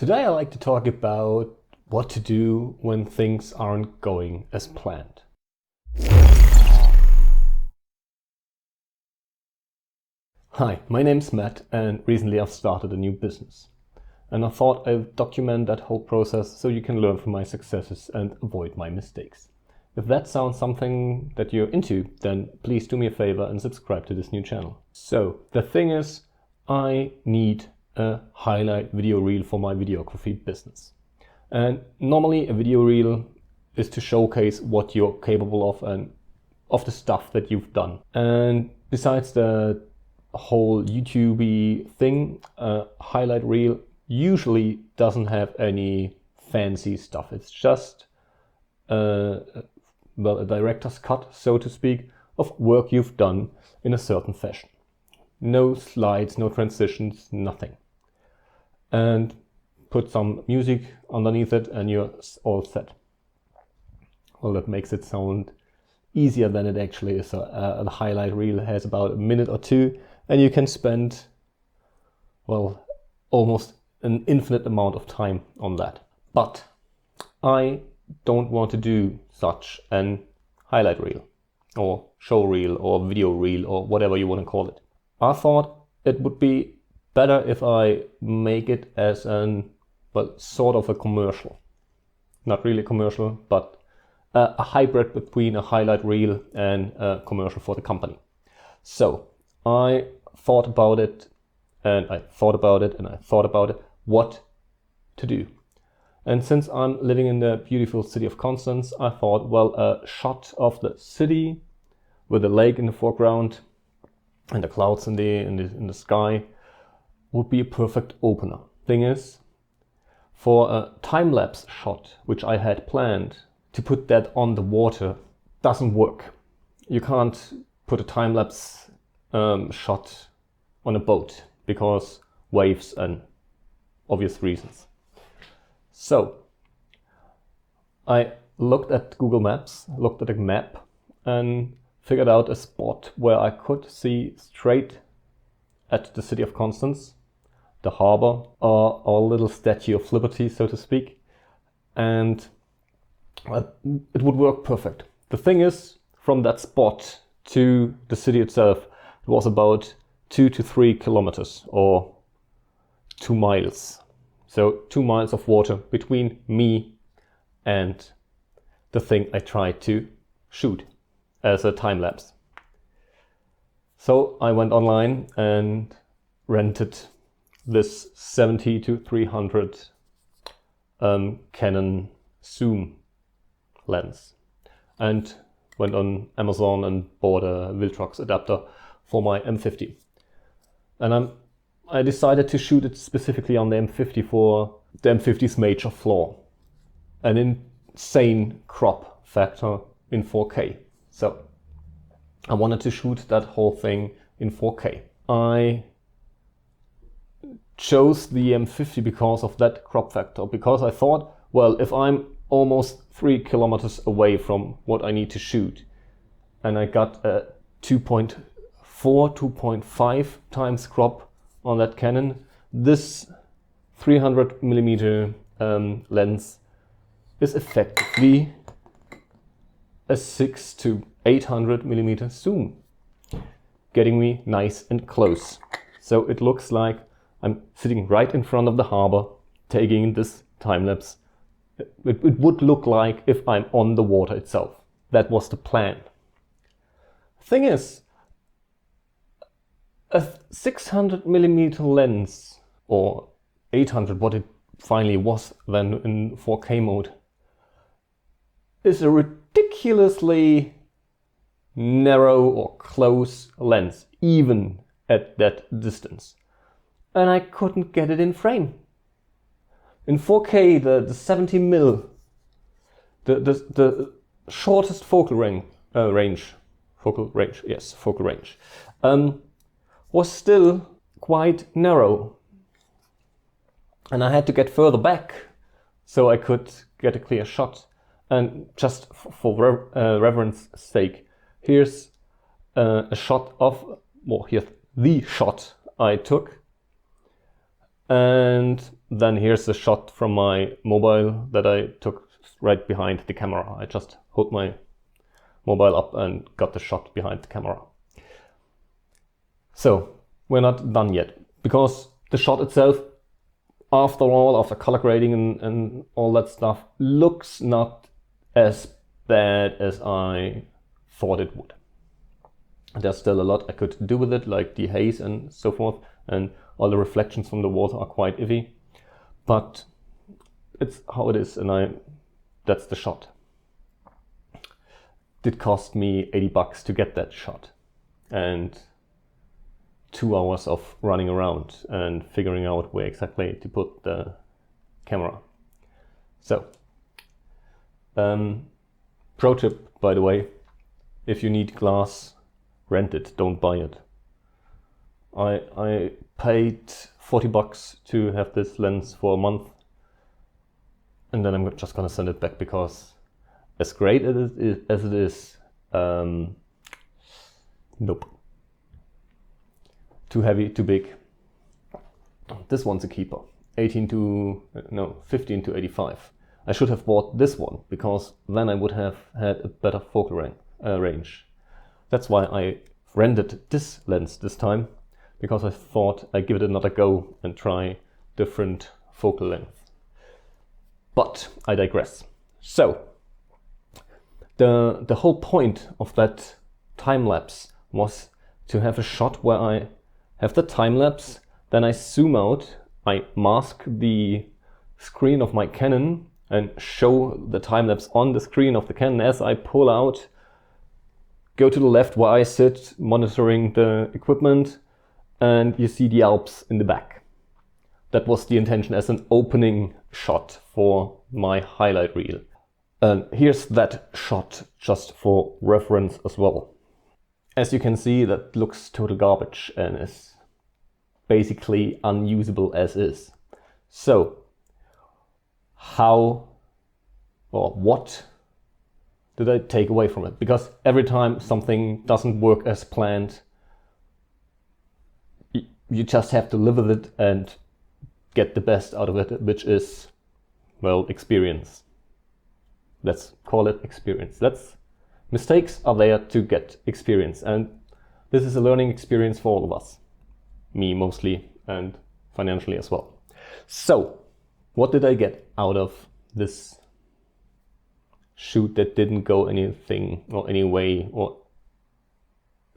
Today I like to talk about what to do when things aren't going as planned. Hi, my name's Matt and recently I've started a new business. And I thought I'd document that whole process so you can learn from my successes and avoid my mistakes. If that sounds something that you're into, then please do me a favor and subscribe to this new channel. So the thing is, I need a highlight video reel for my videography business. And normally a video reel is to showcase what you're capable of and of the stuff that you've done. And besides the whole YouTube thing, a highlight reel usually doesn't have any fancy stuff. It's just a director's cut, so to speak, of work you've done in a certain fashion. No slides, no transitions, nothing. And put some music underneath it and you're all set. Well, that makes it sound easier than it actually is. A highlight reel has about a minute or two and you can spend, well, almost an infinite amount of time on that. But I don't want to do such an highlight reel or show reel or video reel or whatever you want to call it. I thought it would be better if I make it as sort of a commercial. Not really commercial, but a hybrid between a highlight reel and a commercial for the company. So I thought about it and I thought about it and I thought about it, what to do. And since I'm living in the beautiful city of Constance, I thought, well, a shot of the city with a lake in the foreground and the clouds in the sky would be a perfect opener. Thing is, for a time-lapse shot, which I had planned, to put that on the water doesn't work. You can't put a time-lapse shot on a boat because waves and obvious reasons. So I looked at Google Maps, looked at a map and figured out a spot where I could see straight at the city of Constance, the harbor, or our little Statue of Liberty, so to speak, and it would work perfect. The thing is, from that spot to the city itself, it was about 2 to 3 kilometers or 2 miles. So 2 miles of water between me and the thing I tried to shoot as a time lapse. So I went online and rented this 70 to 300 Canon zoom lens and went on Amazon and bought a Viltrox adapter for my M50. And I decided to shoot it specifically on the M50 for the M50's major flaw, an insane crop factor in 4K. So I wanted to shoot that whole thing in 4K. I chose the M50 because of that crop factor, because I thought, well, if I'm almost 3 kilometers away from what I need to shoot and I got a 2.4, 2.5 times crop on that Canon, this 300mm lens is effectively a 6 to 800mm zoom, getting me nice and close. So it looks like I'm sitting right in front of the harbor taking this time lapse. It would look like if I'm on the water itself. That was the plan. Thing is, a 600mm lens, or 800, what it finally was then in 4K mode, is a ridiculously narrow or close lens, even at that distance. And I couldn't get it in frame. In 4K, the 70mm, the shortest focal range, was still quite narrow. And I had to get further back so I could get a clear shot. And just for reference sake, here's a shot of, well, here's the shot I took. And then here's a shot from my mobile that I took right behind the camera. I just hold my mobile up and got the shot behind the camera. So we're not done yet, because the shot itself, after all, after color grading and all that stuff, looks not as bad as I thought it would. There's still a lot I could do with it, like the haze and so forth, and all the reflections from the water are quite iffy, but it's how it is, and that's the shot. It cost me $80 to get that shot, and 2 hours of running around and figuring out where exactly to put the camera. So, pro tip, by the way, if you need glass, rent it, don't buy it. I paid $40 to have this lens for a month, and then I'm just gonna send it back, because as great as it is, nope. Too heavy, too big. This one's a keeper. 15 to 85. I should have bought this one, because then I would have had a better focal range. That's why I rented this lens this time, because I thought I'd give it another go and try different focal length. But I digress. So, the whole point of that time lapse was to have a shot where I have the time lapse, then I zoom out, I mask the screen of my Canon and show the time lapse on the screen of the Canon as I pull out, go to the left where I sit monitoring the equipment, and you see the Alps in the back. That was the intention as an opening shot for my highlight reel. And here's that shot just for reference as well. As you can see, that looks total garbage and is basically unusable as is. So, how or what did I take away from it? Because every time something doesn't work as planned, you just have to live with it and get the best out of it, which is, well, experience. Let's call it experience. Mistakes are there to get experience, and this is a learning experience for all of us. Me mostly, and financially as well. So, what did I get out of this shoot that didn't go anything or any way or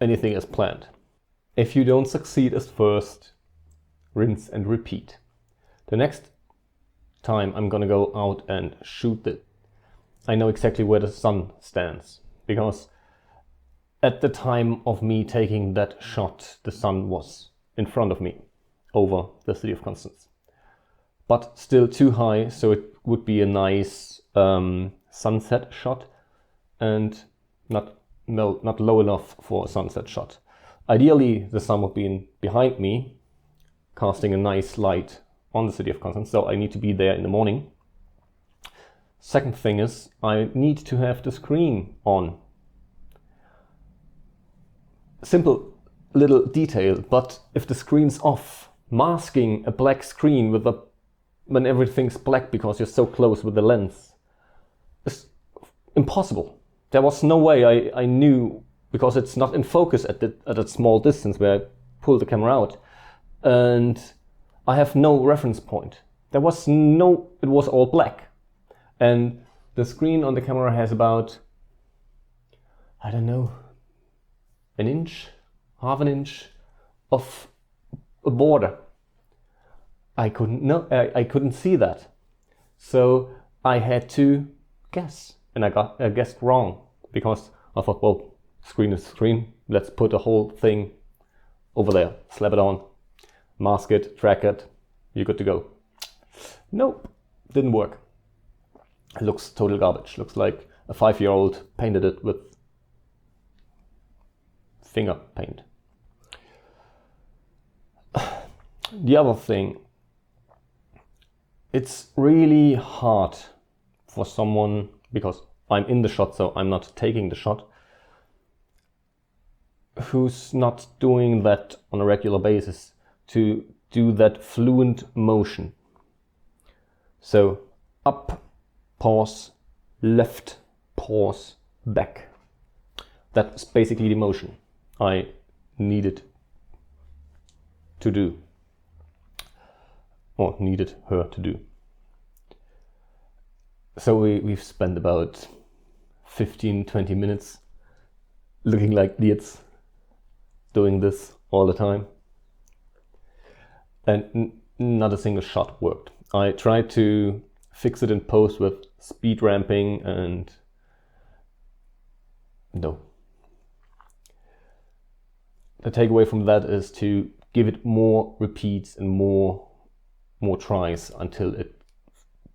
anything as planned? If you don't succeed at first, rinse and repeat. The next time I'm gonna go out and shoot it, I know exactly where the sun stands, because at the time of me taking that shot, the sun was in front of me over the city of Constance, but still too high, so it would be a nice sunset shot and not low enough for a sunset shot. Ideally, the sun would be behind me, casting a nice light on the city of Constance, so I need to be there in the morning. Second thing is, I need to have the screen on. Simple little detail, but if the screen's off, masking a black screen when everything's black because you're so close with the lens is impossible. There was no way I knew, because it's not in focus at a small distance where I pull the camera out, and I have no reference point. It was all black. And the screen on the camera has about, I don't know, an inch, half an inch of a border. I couldn't see that. So I had to guess, and I guessed wrong, because I thought, well, screen is screen, let's put the whole thing over there, slap it on, mask it, track it, you're good to go. Nope, didn't work. It looks total garbage. Looks like a 5-year-old painted it with finger paint. The other thing, it's really hard for someone, because I'm in the shot, so I'm not taking the shot, who's not doing that on a regular basis, to do that fluent motion. So up, pause, left, pause, back. That's basically the motion I needed to do, or needed her to do. So we've spent about 15-20 minutes looking like idiots doing this all the time, and not a single shot worked. I tried to fix it in post with speed ramping, and no. The takeaway from that is to give it more repeats and more tries until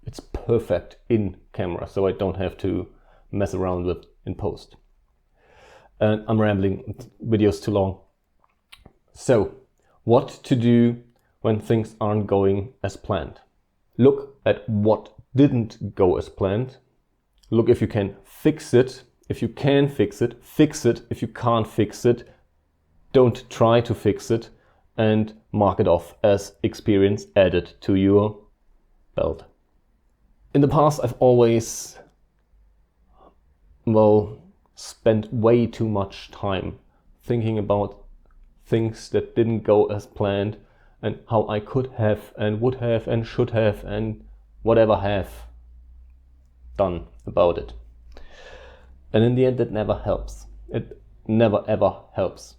it's perfect in camera, so I don't have to mess around with in post. And I'm rambling, video's too long. So, what to do when things aren't going as planned? Look at what didn't go as planned. Look if you can fix it. If you can fix it, fix it. If you can't fix it, don't try to fix it, and mark it off as experience added to your belt. In the past, I've always, spent way too much time thinking about things that didn't go as planned and how I could have and would have and should have and whatever have done about it. And in the end, it never helps. It never ever helps.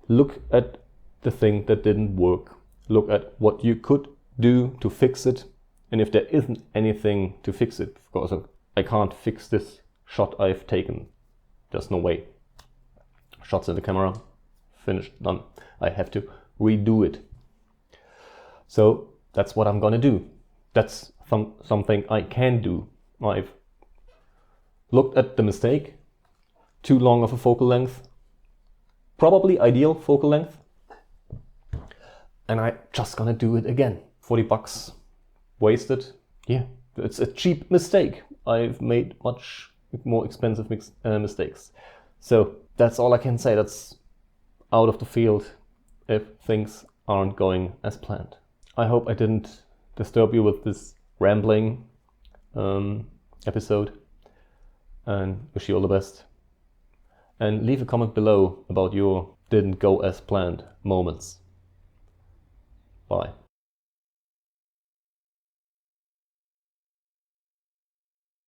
Look at the thing that didn't work. Look at what you could do to fix it. And if there isn't anything to fix it, of course, I can't fix this shot I've taken. There's no way. Shots in the camera, finished, done. I have to redo it. So that's what I'm gonna do. That's something I can do. I've looked at the mistake. Too long of a focal length. Probably ideal focal length. And I'm just gonna do it again. $40 wasted. Yeah, it's a cheap mistake. I've made much more expensive mistakes. So that's all I can say. That's out of the field if things aren't going as planned. I hope I didn't disturb you with this rambling episode, and wish you all the best. And leave a comment below about your didn't go as planned moments. Bye.